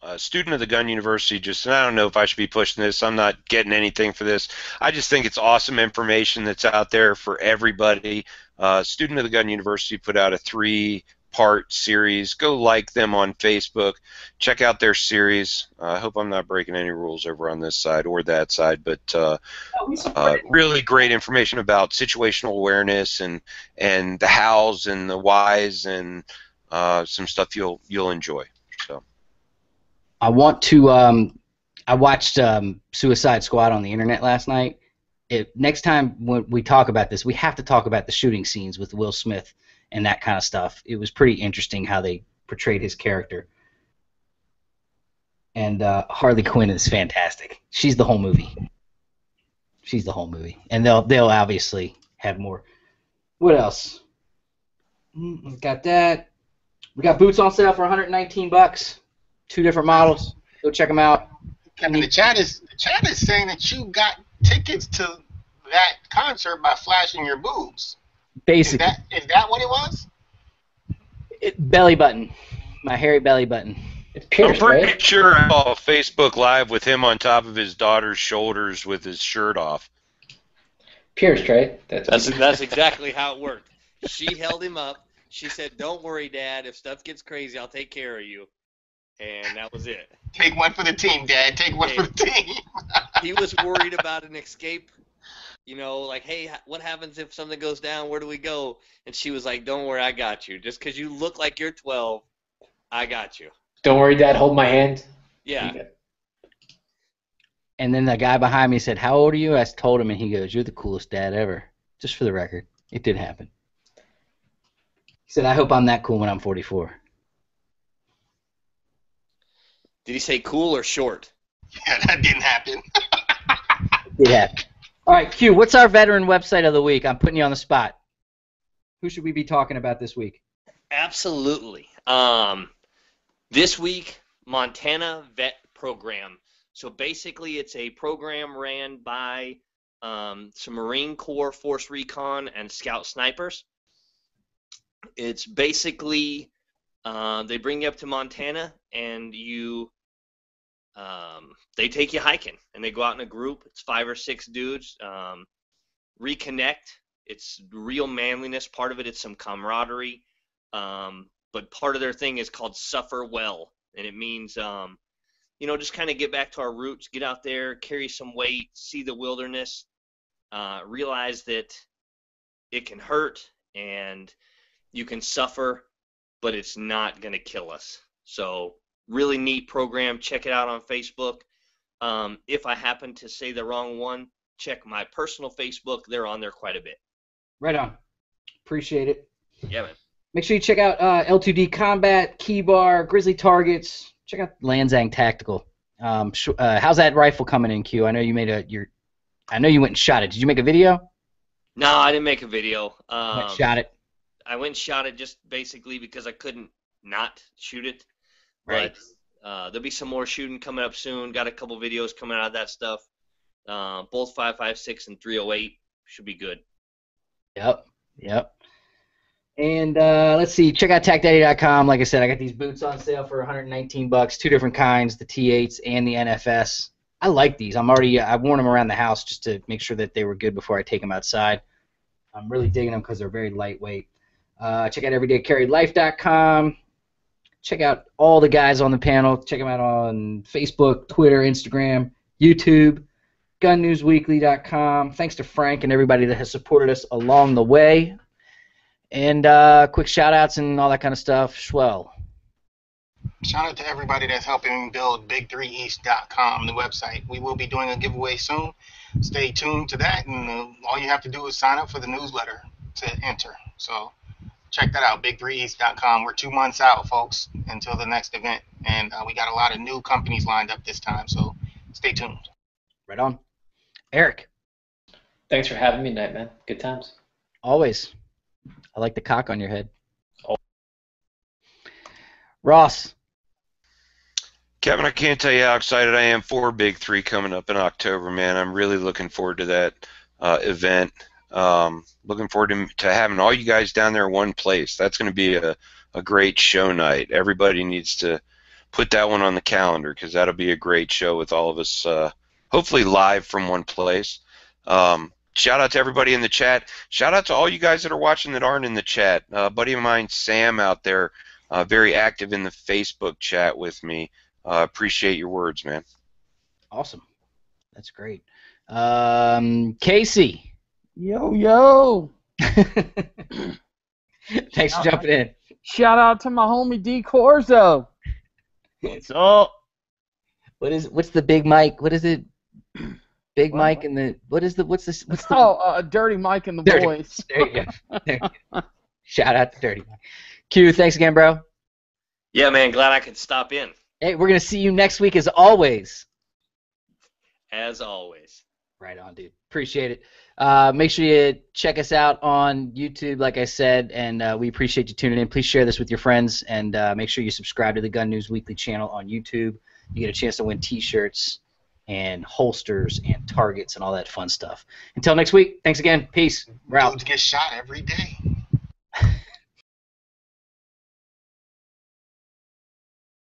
a student of the Gun University, just, and I don't know if I should be pushing this, I'm not getting anything for this. I just think it's awesome information that's out there for everybody. Student of the Gun University put out a 3-part series. Go like them on Facebook. Check out their series. I hope I'm not breaking any rules over on this side or that side, but really great information about situational awareness and the hows and the whys and some stuff you'll enjoy. So I want to. I watched Suicide Squad on the internet last night. Next time when we talk about this, we have to talk about the shooting scenes with Will Smith and that kind of stuff. It was pretty interesting how they portrayed his character. And Harley Quinn is fantastic. She's the whole movie. She's the whole movie, and they'll obviously have more. What else? Got that. We got boots on sale for $119. 2 different models. Go check them out. Kevin, the chat is saying that you got tickets to that concert by flashing your boobs. Basically. Is that what it was? Belly button. My hairy belly button. It's I'm pierced, pretty right? sure I saw a Facebook Live with him on top of his daughter's shoulders with his shirt off. Pierced, right? That's exactly how it worked. She held him up. She said, "Don't worry, Dad. If stuff gets crazy, I'll take care of you." And that was it. Take one for the team, Dad. Take one for the team. He was worried about an escape. You know, like, hey, what happens if something goes down? Where do we go? And she was like, "Don't worry, I got you. Just because you look like you're 12, I got you." Don't worry, Dad. Hold my hand. Yeah. And then the guy behind me said, "How old are you?" I told him, and he goes, "You're the coolest dad ever." Just for the record, it did happen. He said, "I hope I'm that cool when I'm 44." Did he say cool or short? Yeah, that didn't happen. It did happen. All right, Q, what's our veteran website of the week? I'm putting you on the spot. Who should we be talking about this week? Absolutely. This week, Montana Vet Program. So basically, it's a program ran by some Marine Corps Force Recon and Scout Snipers. It's basically they bring you up to Montana and they take you hiking and they go out in a group. It's 5 or 6 dudes. Reconnect. It's real manliness. Part of it is some camaraderie. But part of their thing is called Suffer Well, and it means just kind of get back to our roots, get out there, carry some weight, see the wilderness, realize that it can hurt and you can suffer, but it's not going to kill us. So really neat program. Check it out on Facebook. If I happen to say the wrong one, check my personal Facebook. They're on there quite a bit. Right on. Appreciate it. Yeah, man. Make sure you check out L2D Combat, Key Bar, Grizzly Targets. Check out Lanzang Tactical. How's that rifle coming in, Q? I know you made I know you went and shot it. Did you make a video? No, I didn't make a video. Shot it. I went and shot it just basically because I couldn't not shoot it. Right. But there'll be some more shooting coming up soon. Got a couple videos coming out of that stuff. Both 5.56 and 308 should be good. Yep. And let's see, check out TacDaddy.com. Like I said, I got these boots on sale for $119, 2 different kinds, the T8s and the NFS. I like these. I've worn them around the house just to make sure that they were good before I take them outside. I'm really digging them because they're very lightweight. Check out everydaycarrylife.com. Check out all the guys on the panel. Check them out on Facebook, Twitter, Instagram, YouTube, gunnewsweekly.com. Thanks to Frank and everybody that has supported us along the way. And quick shout-outs and all that kind of stuff. Swell. Shout out to everybody that's helping build big3east.com, the website. We will be doing a giveaway soon. Stay tuned to that, and all you have to do is sign up for the newsletter to enter. So check that out, big3east.com. We're 2 months out, folks, until the next event, and we got a lot of new companies lined up this time, so stay tuned. Right on. Eric. Thanks for having me tonight, man. Good times. Always. I like the cock on your head. Oh. Ross. Kevin, I can't tell you how excited I am for Big 3 coming up in October, man. I'm really looking forward to that event. Looking forward to having all you guys down there in one place. That's going to be a great show night. Everybody needs to put that one on the calendar because that'll be a great show with all of us, hopefully live from one place. Shout out to everybody in the chat. Shout out to all you guys that are watching that aren't in the chat. A buddy of mine, Sam, out there, very active in the Facebook chat with me. Appreciate your words, man. Awesome. That's great. Casey. Yo. Thanks for jumping in. Shout out to my homie D Corzo. What's up? What's the Big Mike? What is it? Big Mike and the what's the Dirty Mike and the Dirty. Boys. There you go. There you go. Shout out to Dirty Mike. Q, thanks again, bro. Yeah, man. Glad I could stop in. Hey, we're gonna see you next week as always. As always. Right on, dude. Appreciate it. Make sure you check us out on YouTube, like I said, and we appreciate you tuning in. Please share this with your friends, and make sure you subscribe to the Gun News Weekly channel on YouTube. You get a chance to win T-shirts and holsters and targets and all that fun stuff. Until next week, thanks again. Peace. We're out. Dudes get shot every day.